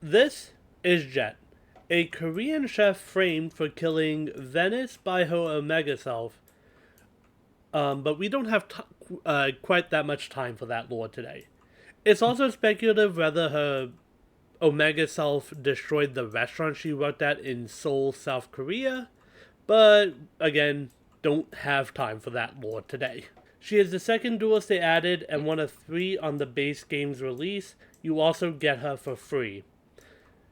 This is Jett, a Korean chef framed for killing Venice by her Omega self, but we don't have quite that much time for that lore today. It's also speculative whether her Omega self destroyed the restaurant she worked at in Seoul, South Korea, but again, don't have time for that lore today. She is the second duelist they added and one of 3 on the base game's release. You also get her for free.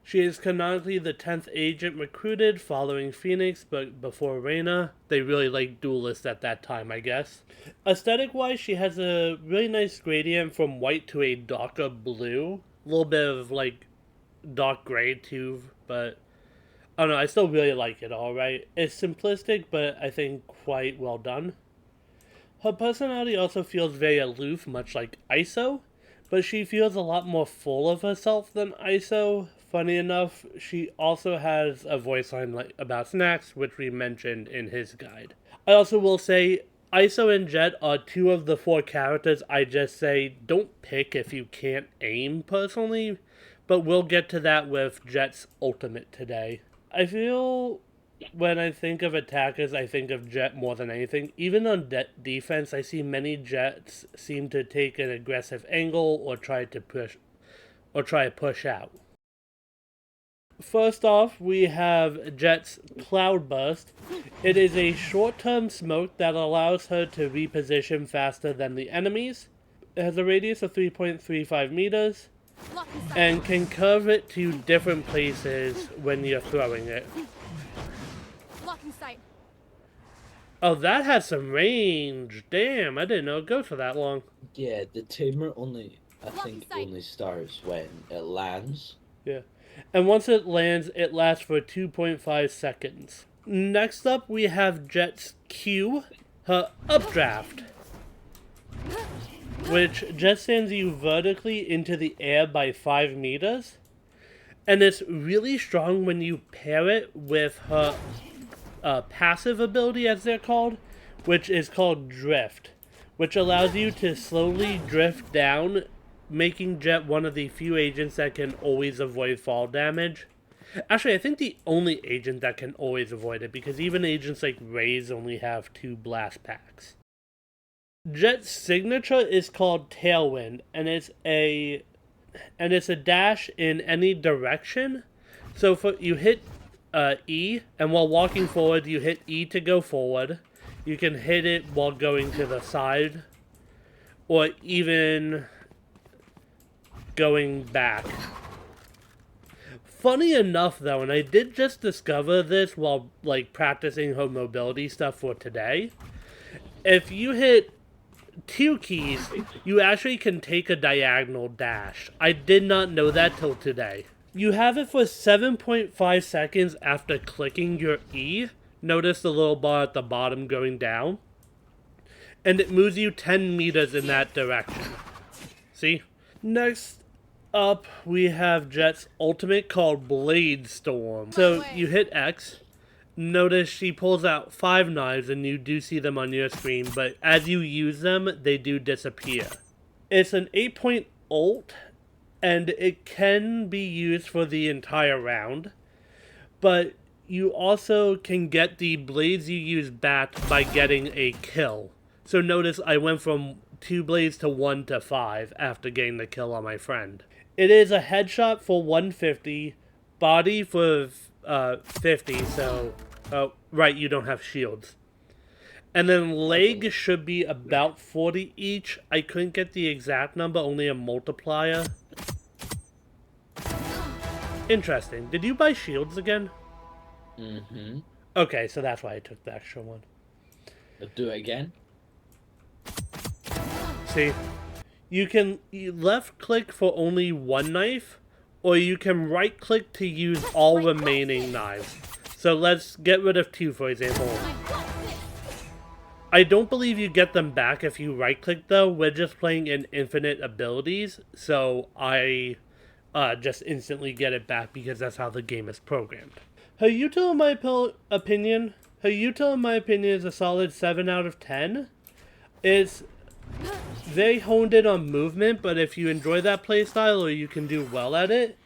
She is canonically the 10th agent recruited following Phoenix, but before Reyna. They really liked Duelist at that time, I guess. Aesthetic-wise, she has a really nice gradient from white to a darker blue. A little bit of, dark gray, too, but I don't know, I still really like it, alright. It's simplistic, but I think quite well done. Her personality also feels very aloof, much like ISO, but she feels a lot more full of herself than ISO. Funny enough, she also has a voice line about snacks, which we mentioned in his guide. I also will say, ISO and Jett are 2 of the 4 characters I just say don't pick if you can't aim personally, but we'll get to that with Jett's ultimate today. I feel when I think of attackers, I think of Jett more than anything. Even on defense, I see many Jetts seem to take an aggressive angle or try to push out. First off, we have Jett's Cloudburst. It is a short-term smoke that allows her to reposition faster than the enemies. It has a radius of 3.35 meters and can curve it to different places when you're throwing it. Oh, that has some range. Damn, I didn't know it goes for that long. Yeah, the timer only starts when it lands. Yeah. And once it lands, it lasts for 2.5 seconds. Next up, we have Jett's Q, her Updraft, which just sends you vertically into the air by 5 meters. And it's really strong when you pair it with her passive ability, as they're called, which is called Drift, which allows you to slowly drift down, making Jett one of the few agents that can always avoid fall damage. Actually, I think the only agent that can always avoid it, because even agents like Raze only have 2 blast packs. Jett's signature is called Tailwind, and it's a dash in any direction. So you hit E, and while walking forward, you hit E to go forward. You can hit it while going to the side, or even going back. Funny enough, though, and I did just discover this while practicing her mobility stuff for today, if you hit 2 keys, you actually can take a diagonal dash. I did not know that till today. You have it for 7.5 seconds after clicking your E. Notice the little bar at the bottom going down. And it moves you 10 meters in that direction. See? Next up, we have Jett's ultimate called Blade Storm. So you hit X. Notice she pulls out 5 knives, and you do see them on your screen, but as you use them, they do disappear. It's an 8-point ult, and it can be used for the entire round, but you also can get the blades you use back by getting a kill. So notice I went from 2 blades to 1 to 5 after getting the kill on my friend. It is a headshot for 150, body for 50, so... Oh, right, you don't have shields. And then leg should be about 40 each. I couldn't get the exact number, only a multiplier. Interesting. Did you buy shields again? Mm-hmm. Okay, so that's why I took the extra one. Let's do it again. See? You can left click for only 1 knife, or you can right click to use all remaining knives. So let's get rid of 2, for example. I don't believe you get them back if you right click, though. We're just playing in infinite abilities, so I just instantly get it back because that's how the game is programmed. Her util, in my opinion, is a solid 7 out of 10. It's very honed in on movement, but if you enjoy that playstyle or you can do well at it,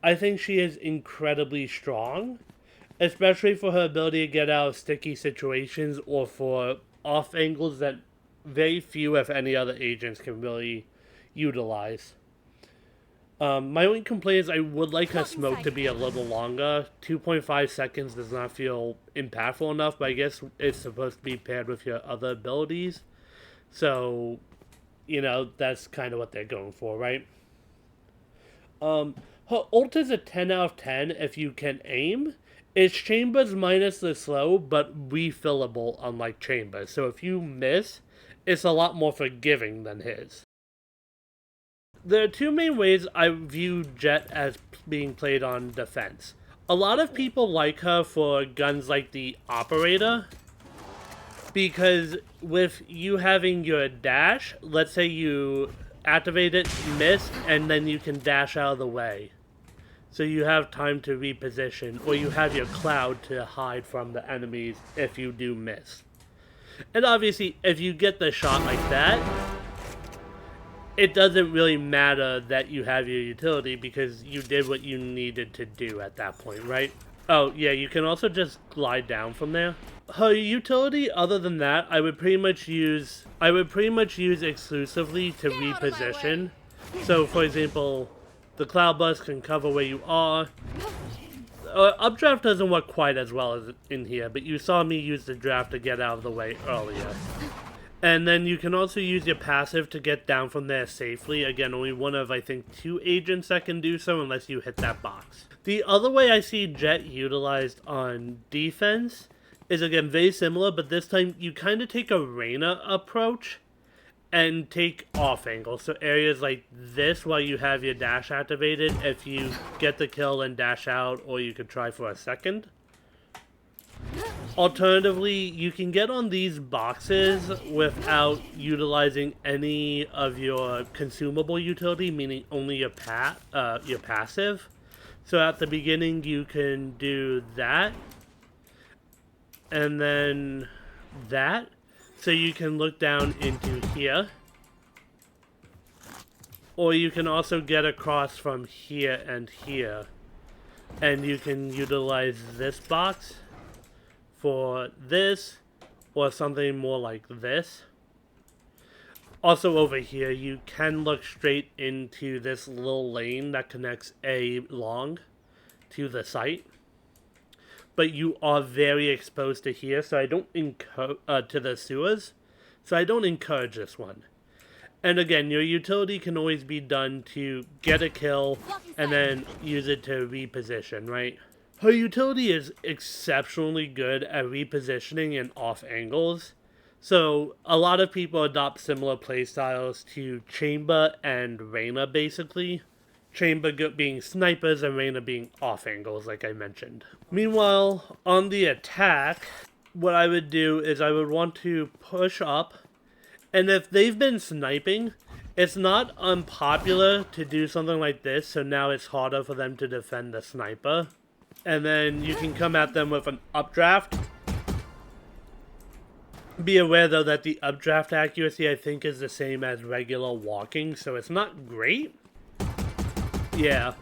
I think she is incredibly strong, especially for her ability to get out of sticky situations or for off angles that very few, if any, other agents can really utilize. My only complaint is I would like her smoke to be a little longer. 2.5 seconds does not feel impactful enough, but I guess it's supposed to be paired with your other abilities. So, that's kind of what they're going for, right? Her ult is a 10 out of 10 if you can aim. It's Chambers minus the slow, but refillable, unlike Chambers. So if you miss, it's a lot more forgiving than his. There are two main ways I view Jett as being played on defense. A lot of people like her for guns like the Operator, because with you having your dash, let's say you activate it, miss, and then you can dash out of the way. So you have time to reposition, or you have your cloud to hide from the enemies if you do miss. And obviously, if you get the shot like that, it doesn't really matter that you have your utility because you did what you needed to do at that point, right? Oh, yeah, you can also just glide down from there. Her utility, other than that, I would pretty much use exclusively to reposition. So, for example, the Cloud Burst can cover where you are. Updraft doesn't work quite as well as in here, but you saw me use the draft to get out of the way earlier. And then you can also use your passive to get down from there safely. Again, only one of, I think, 2 agents that can do so unless you hit that box. The other way I see Jett utilized on defense is, again, very similar, but this time you kind of take a Reyna approach and take off angle. So areas like this while you have your dash activated, if you get the kill and dash out, or you could try for a second. Alternatively, you can get on these boxes without utilizing any of your consumable utility, meaning only your passive. So at the beginning, you can do that, and then that. So you can look down into here. Or you can also get across from here and here. And you can utilize this box for this, or something more like this. Also over here, you can look straight into this little lane that connects A long to the site. But you are very exposed to here, so I don't to the sewers, so I don't encourage this one. And again, your utility can always be done to get a kill and then use it to reposition, right? Her utility is exceptionally good at repositioning and off angles. So a lot of people adopt similar playstyles to Chamber and Reyna, basically. Chamber being snipers and Reyna being off angles, like I mentioned. Meanwhile, on the attack, what I would do is I would want to push up, and if they've been sniping, it's not unpopular to do something like this, so now it's harder for them to defend the sniper. And then you can come at them with an updraft. Be aware, though, that the updraft accuracy, I think, is the same as regular walking, so it's not great. Yeah,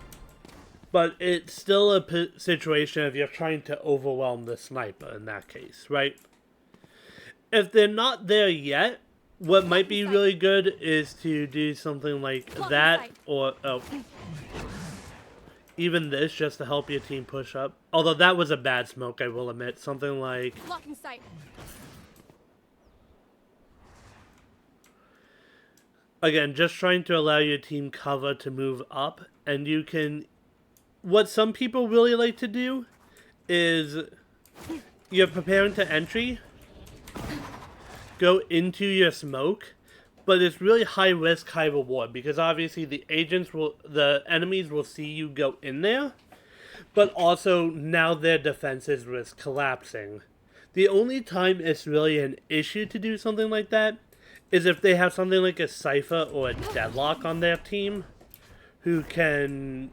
but it's still a situation if you're trying to overwhelm the sniper in that case, right? If they're not there yet, what might be really good is to do something like that, or even this, just to help your team push up. Although that was a bad smoke, I will admit. Something like... Again, just trying to allow your team cover to move up. And you can... What some people really like to do is you're preparing to entry, go into your smoke, but it's really high risk, high reward, because obviously the enemies will see you go in there, but also now their defenses risk collapsing. The only time it's really an issue to do something like that is if they have something like a Cypher or a Deadlock on their team who can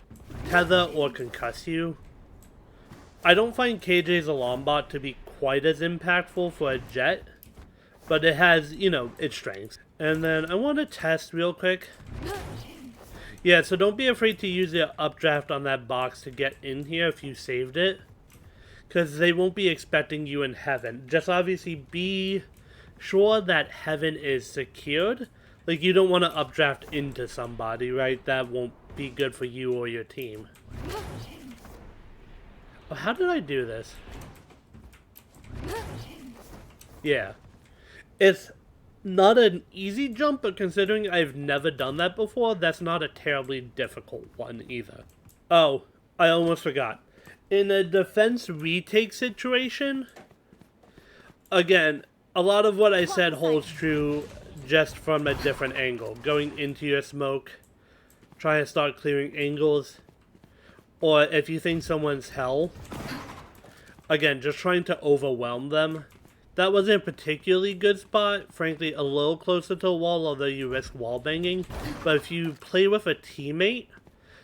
tether or concuss you. I don't find KJ's alarm bot to be quite as impactful for a Jett, but it has, its strengths. And then I want to test real quick. Yeah, so don't be afraid to use your updraft on that box to get in here if you saved it. Because they won't be expecting you in heaven. Just obviously be sure that heaven is secured. Like, you don't want to updraft into somebody, right? That won't be good for you or your team. Oh, how did I do this? Yeah. It's not an easy jump, but considering I've never done that before, that's not a terribly difficult one either. Oh, I almost forgot. In a defense retake situation, again, a lot of what I said holds true just from a different angle. Going into your smoke, try to start clearing angles, or if you think someone's hell, again, just trying to overwhelm them. That wasn't a particularly good spot, frankly a little closer to a wall, although you risk wall banging. But if you play with a teammate,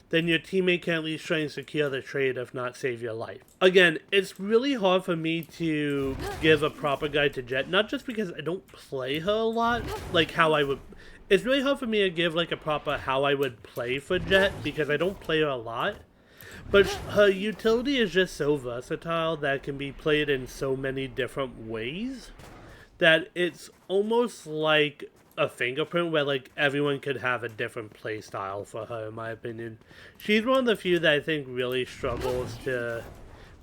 then your teammate can at least try and secure the trade, if not save your life. Again, it's really hard for me to give a proper guide to Jett, not just because I don't play her a lot, like how I would... It's really hard for me to give like a proper how I would play for Jett, because I don't play her a lot. But her utility is just so versatile that it can be played in so many different ways that it's almost like a fingerprint where like everyone could have a different play style for her, in my opinion. She's one of the few that I think really struggles to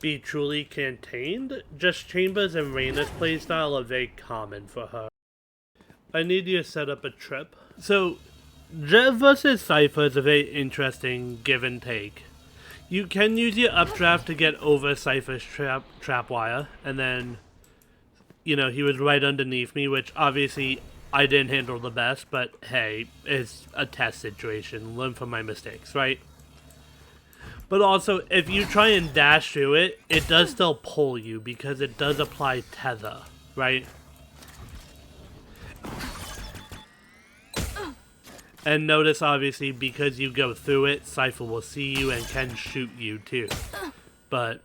be truly contained. Just Chambers and Reyna's play style are very common for her. I need you to set up a trip. So, Jett versus Cypher is a very interesting give and take. You can use your updraft to get over Cypher's trap wire, and then, you know, he was right underneath me, which obviously I didn't handle the best, but hey, it's a test situation. Learn from my mistakes, right? But also, if you try and dash through it, it does still pull you, because it does apply tether, right? And notice, obviously, because you go through it, Cypher will see you and can shoot you, too. But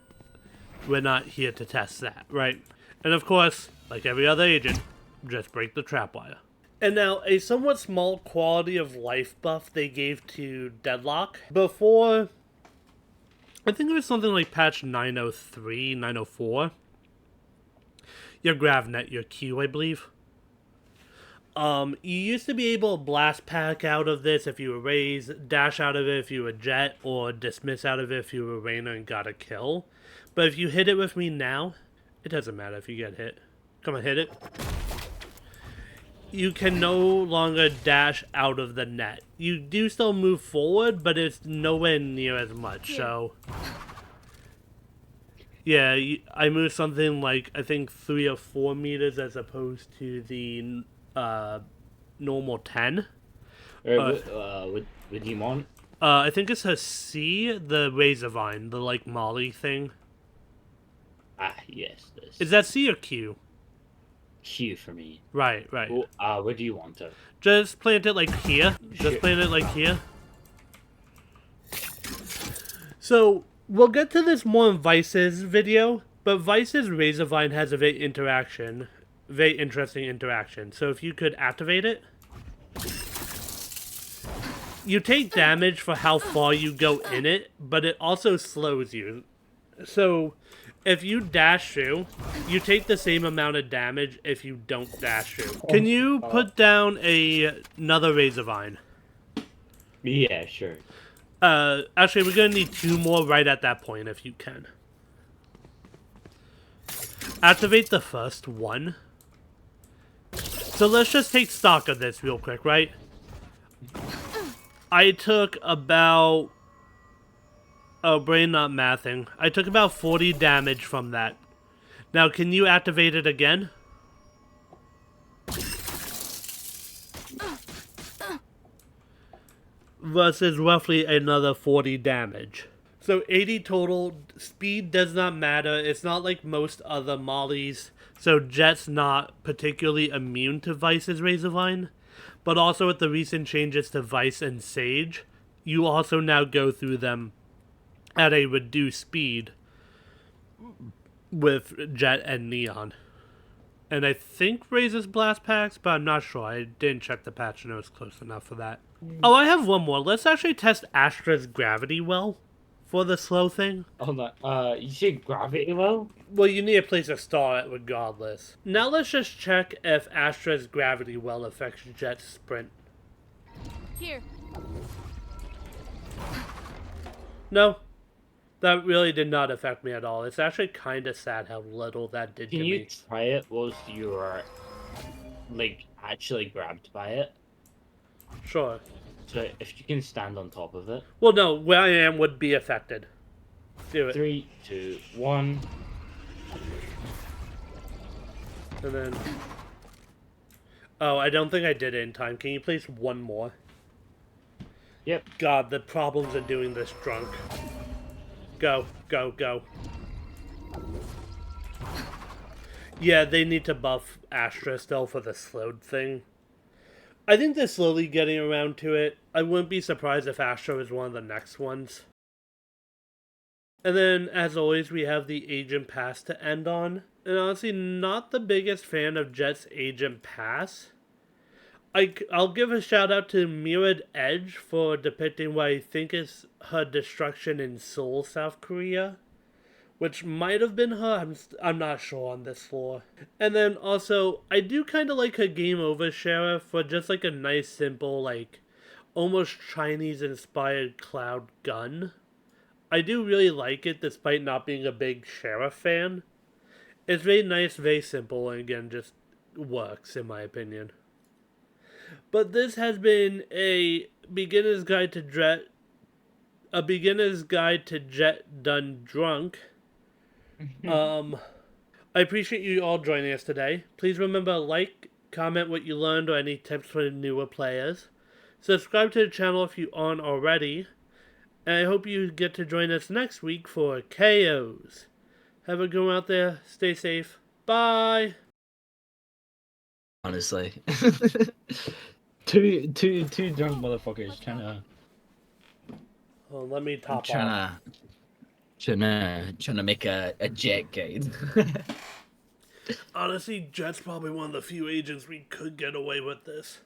we're not here to test that, right? And of course, like every other agent, just break the trap wire. And now, a somewhat small quality of life buff they gave to Deadlock. Before, I think it was something like patch 903, 904. Your GravNet, your Q, I believe. You used to be able to blast pack out of this if you were Raze, dash out of it if you were Jett, or dismiss out of it if you were Reyna and got a kill. But if you hit it with me now, it doesn't matter if you get hit. Come on, hit it. You can no longer dash out of the net. You do still move forward, but it's nowhere near as much, so... Yeah, I moved something like, I think 3 or 4 meters as opposed to the normal 10. What do you want? I think it's a C, the Razorvine, the like Molly thing. Ah, yes, this. Is that C or Q? Q for me. Right. Well, where do you want it? Just plant it like here. Just plant it like here. So, we'll get to this more in Vice's video, but Vice's Razorvine has a very interesting interaction. So if you could activate it, you take damage for how far you go in it, but it also slows you. So if you dash through, you take the same amount of damage if you don't dash through. Can you put down another Razorvine? Yeah, sure. Actually, we're gonna need 2 more right at that point if you can. Activate the first one. So let's just take stock of this real quick, right? I took about... Oh, brain not mathing. I took about 40 damage from that. Now, can you activate it again? Versus roughly another 40 damage. So 80 total. Speed does not matter. It's not like most other mollies. So Jett's not particularly immune to Vice's Razorvine. But also with the recent changes to Vice and Sage, you also now go through them at a reduced speed with Jett and Neon. And I think raises blast packs, but I'm not sure. I didn't check the patch notes close enough for that. Oh, I have one more. Let's actually test Astra's gravity well for the slow thing. Hold on. You say gravity well? Well, you need a place to start regardless. Now let's just check if Astra's gravity well affects Jett's sprint. Here. No, that really did not affect me at all. It's actually kind of sad how little that did Can to you me. try it whilst you're like actually grabbed by it? Sure. So if you can stand on top of it. Well, no, where I am would be affected. Do it. 3, 2, 1. And then... Oh, I don't think I did it in time. Can you place one more? Yep. God, the problems of doing this drunk. Go, go, go. Yeah, they need to buff Astra still for the slowed thing. I think they're slowly getting around to it. I wouldn't be surprised if Astra is one of the next ones. And then, as always, we have the Agent Pass to end on. And honestly, not the biggest fan of Jett's Agent Pass. I'll give a shout out to Mirrored Edge for depicting what I think is her destruction in Seoul, South Korea. Which might have been her, I'm not sure on this floor. And then also, I do kind of like her Game Over Sheriff for just like a nice, simple, like, almost Chinese-inspired cloud gun. I do really like it, despite not being a big Sheriff fan. It's very nice, very simple, and again, just works, in my opinion. But this has been a beginner's guide to Jett done drunk. I appreciate you all joining us today. Please remember to like, comment what you learned or any tips for newer players. Subscribe to the channel if you aren't already. And I hope you get to join us next week for KOs. Have a good one out there. Stay safe. Bye. Honestly. two drunk motherfuckers trying Well, let me top trying off. to make a Jett guide. Honestly, Jett's probably one of the few agents we could get away with this.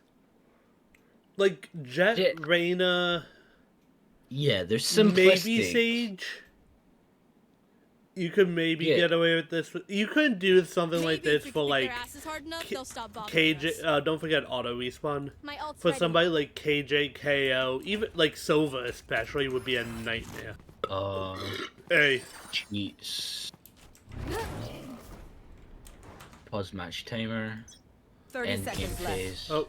Like, Jett, Reyna, Yeah, there's simplistic. maybe Sage. You could maybe get away with this. You couldn't do something like this for like KJ. Don't forget auto respawn. For somebody like KJ, KO, even like Silva especially would be a nightmare. Hey. Cheats. Pause match timer. 30 End game seconds left. phase. Oh.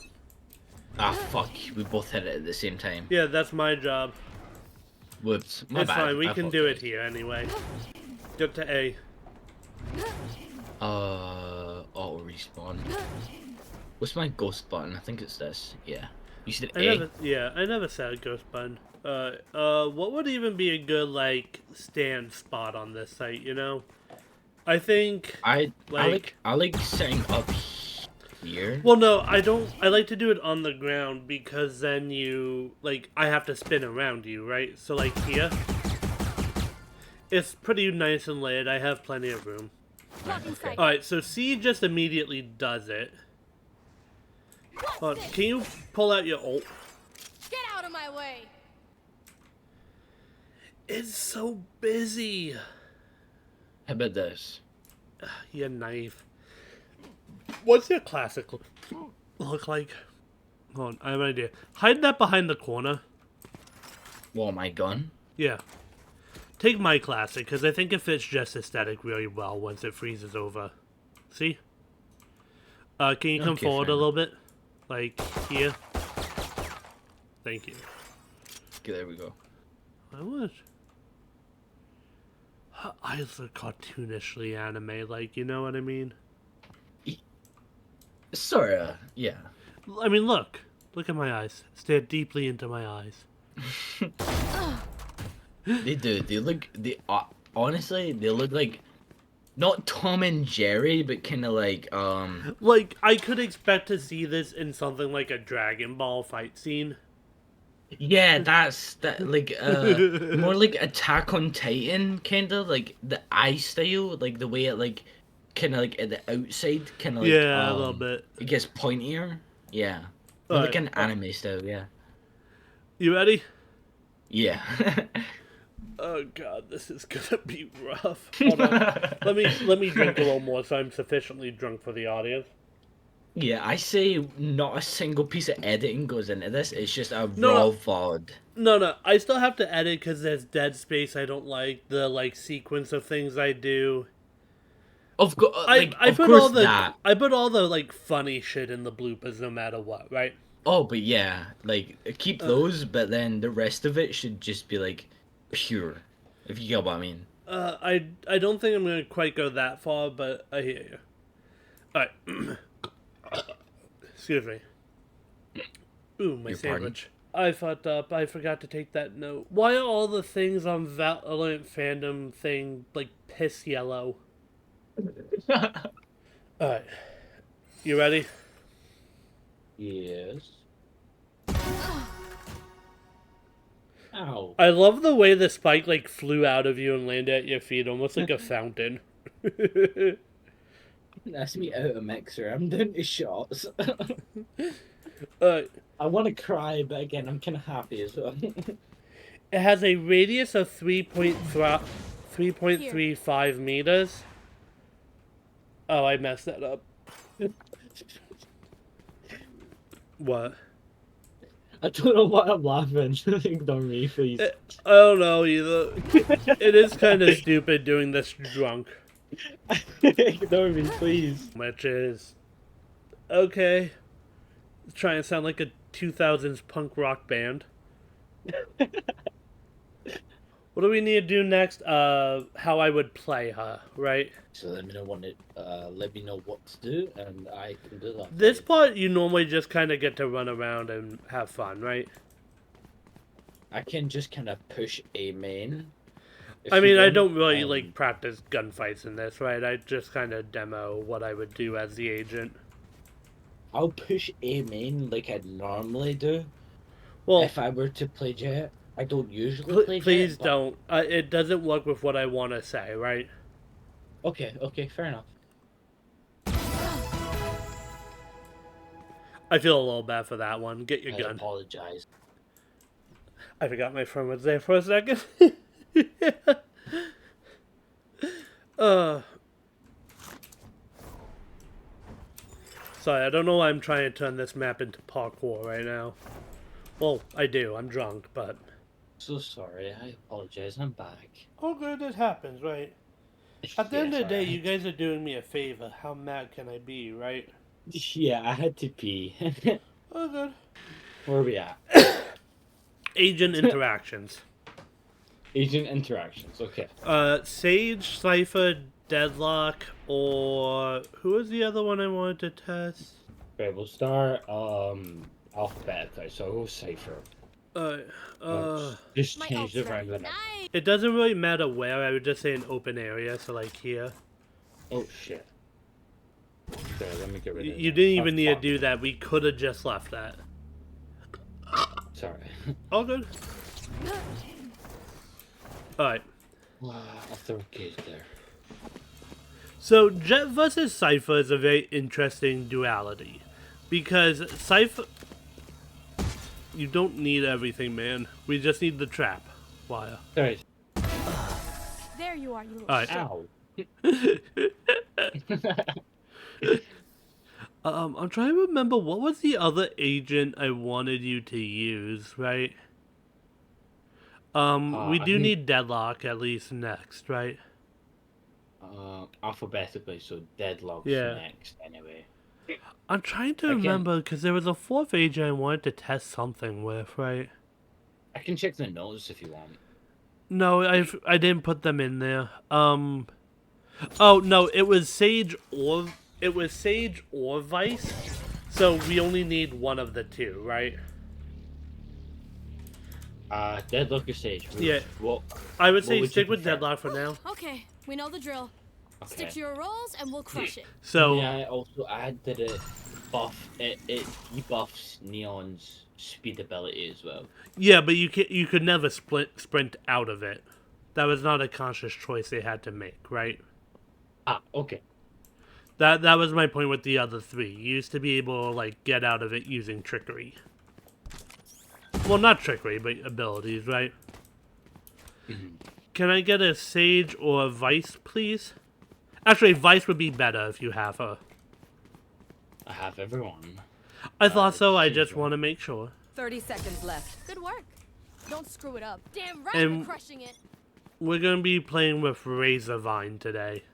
Ah, fuck. We both hit it at the same time. Yeah, that's my job. Whoops. My It's bad. fine. We I can do it apologize. here anyway. Get to A. Auto respawn. What's my ghost button? I think it's this. Yeah. You said I A. never said a ghost button. What would even be a good like stand spot on this site? You know, I think I like setting up here. Well, no, I don't. I like to do it on the ground because then you like I have to spin around you, right? So like here, it's pretty nice and laid. I have plenty of room. Okay. All right, so C just immediately does it. Can you pull out your ult? Get out of my way! It's so busy. How about this? Your knife. What's your classic look like? Hold on, I have an idea. Hide that behind the corner. Well, my gun. Yeah. Take my classic, because I think it fits just aesthetic really well once it freezes over. See? Can you come forward a little bit? Like, here? Thank you. Okay, there we go. I would. Her eyes are cartoonishly anime, like, you know what I mean? Sorta, yeah. I mean, look. Look at my eyes. Stare deeply into my eyes. They do. They look. Honestly, they look like not Tom and Jerry, but kind of like Like, I could expect to see this in something like a Dragon Ball fight scene. Yeah, that's like more like Attack on Titan, kind of like the eye style, like the way it like kind of like at the outside, kind of like Yeah, a little bit. It gets pointier. Yeah, All like right. an anime style. Yeah. You ready? Yeah. Oh god, this is gonna be rough. Hold on. Let me drink a little more so I'm sufficiently drunk for the audience. Yeah, I say not a single piece of editing goes into this. It's just a No, raw no. VOD. No, I still have to edit because there's dead space I don't like, the like sequence of things I do. Of course, like, I of put course all the that. I put all the like funny shit in the bloopers no matter what, right? Oh, but yeah, like keep those, but then the rest of it should just be like pure. If you get what I mean. I don't think I'm gonna quite go that far, but I hear you. Alright. Excuse me. Ooh, my Your sandwich. I fucked up. I forgot to take that note. Why are all the things on Valorant fandom thing like piss yellow? Alright. You ready? Yes. Ow. I love the way the spike like flew out of you and landed at your feet, almost like a fountain. That's me out of mixer. I'm doing the shots. uh, I want to cry, but again, I'm kind of happy as well. it has a radius of 3.35 meters. Oh, I messed that up. What? I don't know why I'm laughing. Ignore me, please. I don't know either. It is kind of stupid doing this drunk. Ignore me, please. Which is... Okay. Try and sound like a 2000s punk rock band. What do we need to do next? How I would play her, right? So let me know let me know what to do, and I can do that. This part, you normally just kind of get to run around and have fun, right? I can just kind of push a main. I mean, I don't really, like, practice gunfights in this, right? I just kind of demo what I would do as the agent. I'll push a main like I normally do. Well, If I were to play Jett, I don't usually play Jett. please but- don't. It doesn't work with what I want to say, right? Okay, fair enough. I feel a little bad for that one. Get your I gun. apologize. I forgot my friend was there for a second. Sorry, I don't know why I'm trying to turn this map into parkour right now. Well, I do. I'm drunk, but... So sorry, I apologize. I'm back. Oh, good. It happens, right? At the end of the day, you guys are doing me a favor. How mad can I be, right? Yeah, I had to pee. Oh, good. Where are we at? Agent interactions. Agent interactions. Okay. Sage, Cypher, Deadlock, or... Who was the other one I wanted to test? Okay, we'll start alphabetically. So go Cypher. Just My change the ult's ready. random. Nice. It doesn't really matter where. I would just say an open area, so like here. Oh shit. Okay, let me get rid of You that. didn't even Oh, need to fuck. do that. We could have just left that. Sorry. All good. Alright. I'll throw a cage there. So, Jett versus Cypher is a very interesting duality. Because Cypher... You don't need everything, man. We just need the trap wire. Sorry. There you are, you little Alright. Ow. I'm trying to remember, what was the other agent I wanted you to use, right? We I do think- need Deadlock at least next, right? Alphabetically, so Deadlock's Yeah. next anyway. I'm trying to I can- remember, because there was a fourth agent I wanted to test something with, right? I can check the notes if you want. No, I didn't put them in there. Oh no, it was Sage or Vice. So we only need one of the two, right? Deadlock or Sage? Yeah. Well, I would What say would you stick with prefer? Deadlock for now. Okay, we know the drill. Stick okay. to your roles and we'll crush it. So May I also add that it debuffs Neon's speed ability as well. yeah, but you could never sprint out of it. That was not a conscious choice they had to make, right? Ah, okay. That was my point with the other three. You used to be able to like get out of it using trickery. Well, not trickery, but abilities, right? Mhm. Can I get a Sage or a Vice, please? Actually, Vice would be better if you have her. I have everyone. I thought so, I seems just right. want to make sure. 30 seconds left. Good work. Don't screw it up. Damn right And- we're crushing it. We're going to be playing with Razor Vine today.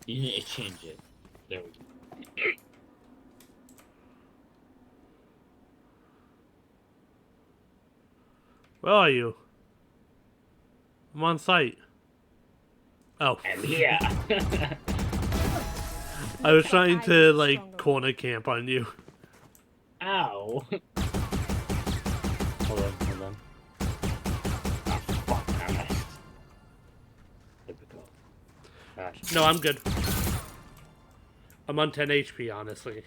You need to change it. There we go. Where are you? I'm on site. Oh, And yeah. I was trying to, I was like, stronger. corner camp on you. Ow. Hold on. Ah, fuck, I missed. Typical. Gosh. No, I'm good. I'm on 10 HP, honestly.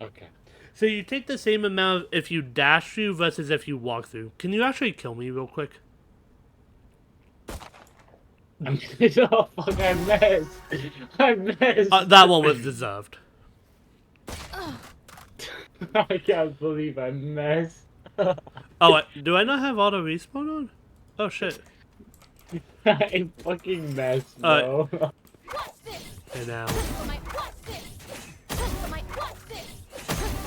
Okay. So you take the same amount if you dash through versus if you walk through. Can you actually kill me real quick? Oh fuck, I missed. I missed. That one was deserved. I can't believe I missed. Oh, do I not have auto respawn on? Oh shit. I fucking messed, bro. What's this? Okay, now. My what's this? My what's this?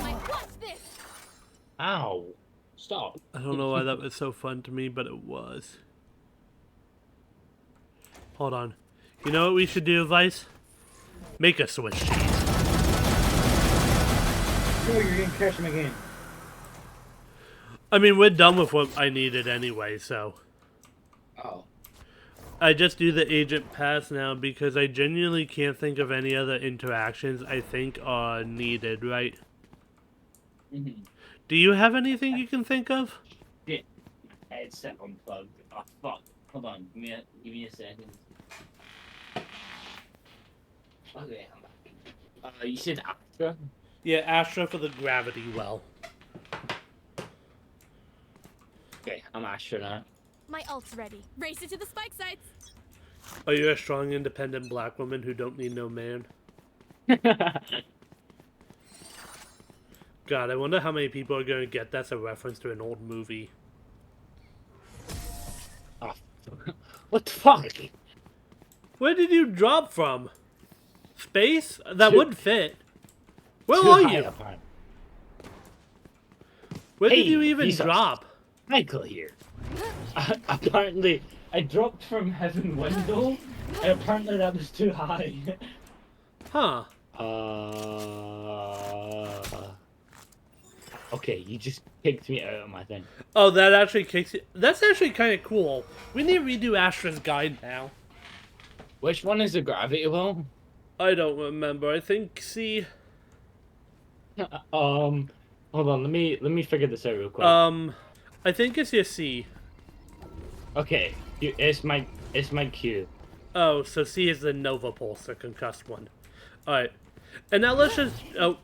My what's this? Ow. Stop. I don't know why that was so fun to me, but it was. Hold on. You know what we should do, Vice? Make a Swiss cheese. No, you're gonna crash my game. I mean, we're done with what I needed anyway, so. Oh. I just do the agent pass now because I genuinely can't think of any other interactions I think are needed, right? Mm-hmm. Do you have anything you can think of? Shit. Headset unplugged. Oh fuck. Hold on. Give me a second. Okay, I'm back. You said Astra? Yeah, Astra for the gravity well. Okay, I'm Astra now. My ult's ready. Race it to the spike sites. Are you a strong, independent black woman who don't need no man? God, I wonder how many people are going to get that's a reference to an old movie. Oh, what the fuck? Where did you drop from? Space? That Too- would fit. Where Too are high you? up high. Where did Hey, you even Jesus. drop? Michael here. Apparently, I dropped from heaven window, and apparently that was too high. Huh. Okay, you just kicked me out of my thing. Oh, that actually kicks you. That's actually kind of cool. We need to redo Astra's guide now. Which one is the gravity well? I don't remember. I think C. Hold on. Let me figure this out real quick. I think it's your C. Okay, it's my Q. Oh, so C is the Nova Pulse, the concussed one. Alright. And now let's just... Oh,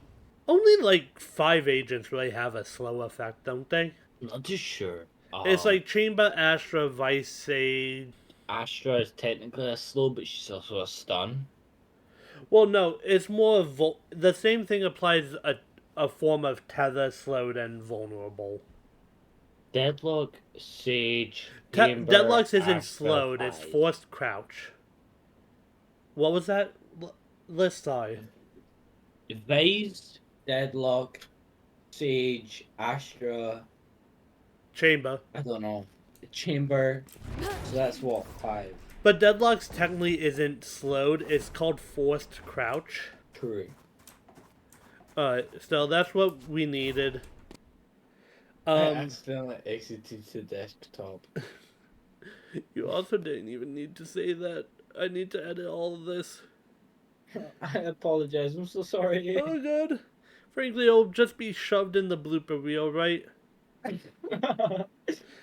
only like 5 agents really have a slow effect, don't they? Not too sure. It's like Chamber, Astra, Vice, Sage... Astra is technically a slow, but she's also a stun. Well, no, it's more... The same thing applies a form of tether, slowed, and vulnerable. Deadlock, Sage, Chamber, Deadlocks isn't Astra, slowed, it's Vice. forced crouch. What was that list? Sorry. Vice, Deadlock, Sage, Astra, Chamber. I don't know. Chamber. So that's what, 5? But Deadlocks technically isn't slowed, it's called forced crouch. True. So that's what we needed. I accidentally exited to desktop. You also didn't even need to say that. I need to edit all of this. I apologize, I'm so sorry. Oh god. Frankly, it'll just be shoved in the blooper reel, right?